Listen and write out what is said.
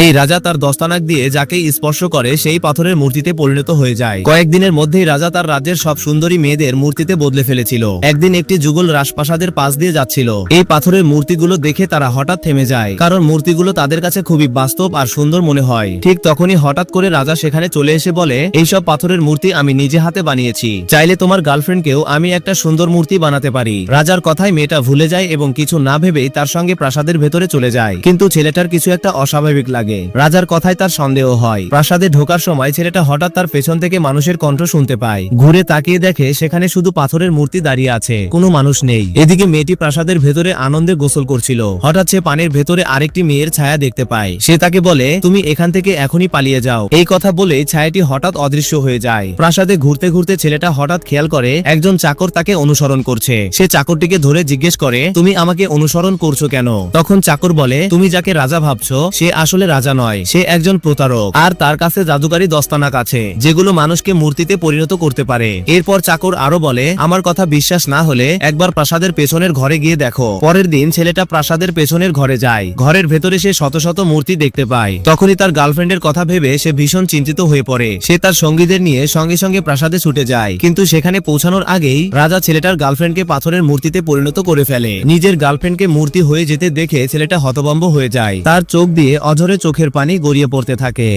সেই রাজা তার দস্তানাক দিয়ে যাকে স্পর্শ করে সেই পাথরের মূর্তিতে পরিণত হয়ে যায়। কয়েকদিনের মধ্যেই রাজা তার রাজ্যের সব সুন্দরী মেয়েদের মূর্তিতে বদলে ফেলেছিল। একদিন একটি যুগল রাজপ্রাসাদের পাশ দিয়ে যাচ্ছিল। এই পাথরের মূর্তিগুলো দেখে তারা হঠাৎ থেমে যায়, কারণ মূর্তিগুলো তাদের কাছে খুবই বাস্তব আর সুন্দর মনে হয়। ঠিক তখনই হঠাৎ করে রাজা সেখানে চলে এসে বলে, এইসব পাথরের মূর্তি আমি নিজে হাতে বানিয়েছি, চাইলে তোমার গার্লফ্রেন্ডকেও আমি একটা সুন্দর মূর্তি বানাতে পারি। রাজার কথায় মেয়েটা ভুলে যায় এবং কিছু না ভেবেই তার সঙ্গে প্রাসাদের ভেতরে চলে যায়। কিন্তু ছেলেটার কিছু একটা অস্বাভাবিক লাগে। রাজার কথায় তার সন্দেহ হয়। প্রাসাদে ঢোকার সময় ছেলেটা হঠাৎ তার পেছন থেকে মানুষের কণ্ঠ শুনতে পায়। ঘুরে তাকিয়ে দেখে সেখানে শুধু পাথরের মূর্তি দাঁড়িয়ে আছে, কোনো মানুষ নেই। এদিকে মেয়েটি প্রাসাদের ভেতরে আনন্দে গোসল করছিল। হঠাৎ সে পানির ভেতরে আরেকটি মেয়ের ছায়া দেখতে পায়। সে তাকে বলে, তুমি এখান থেকে এখনই পালিয়ে যাও। এই কথা বলে ছায়াটি হঠাৎ অদৃশ্য হয়ে যায়। প্রাসাদে ঘুরতে ঘুরতে ছেলেটা হঠাৎ খেয়াল করে একজন চাকর তাকে অনুসরণ করছে। সে চাকরটিকে ধরে জিজ্ঞেস করে, তুমি আমাকে অনুসরণ করছো কেন? তখন চাকর বলে, তুমি যাকে রাজা ভাবছো সে আসলে রাজা নয়, সে একজন প্রতারক, আর তার কাছে জাদুকারী দস্তানাক আছে যেগুলো মানুষকে মূর্তিতে পরিণত করতে পারে। এরপর চাকর আরো বলে, আমার কথা বিশ্বাস না হলে একবার প্রাসাদের পেছনের ঘরে গিয়ে দেখো। পরের দিন ছেলেটা প্রাসাদের পেছনের ঘরে যায়। ঘরের ভেতরে সে শত শত মূর্তি দেখতে পায়। তখনই তার গার্লফ্রেন্ডের কথা ভেবে সে ভীষণ চিন্তিত হয়ে পড়ে। সে তার সঙ্গীদের নিয়ে সঙ্গে সঙ্গে প্রাসাদে ছুটে যায়। কিন্তু সেখানে পৌঁছানোর আগেই রাজা ছেলেটার গার্লফ্রেন্ডকে পাথরের মূর্তিতে পরিণত করে ফেলে। নিজের গার্লফ্রেন্ডকে মূর্তি হয়ে যেতে দেখে ছেলেটা হতভম্ব হয়ে যায়। তার চোখ দিয়ে অঝরে চোখের পানি গড়িয়ে পড়তে থাকে।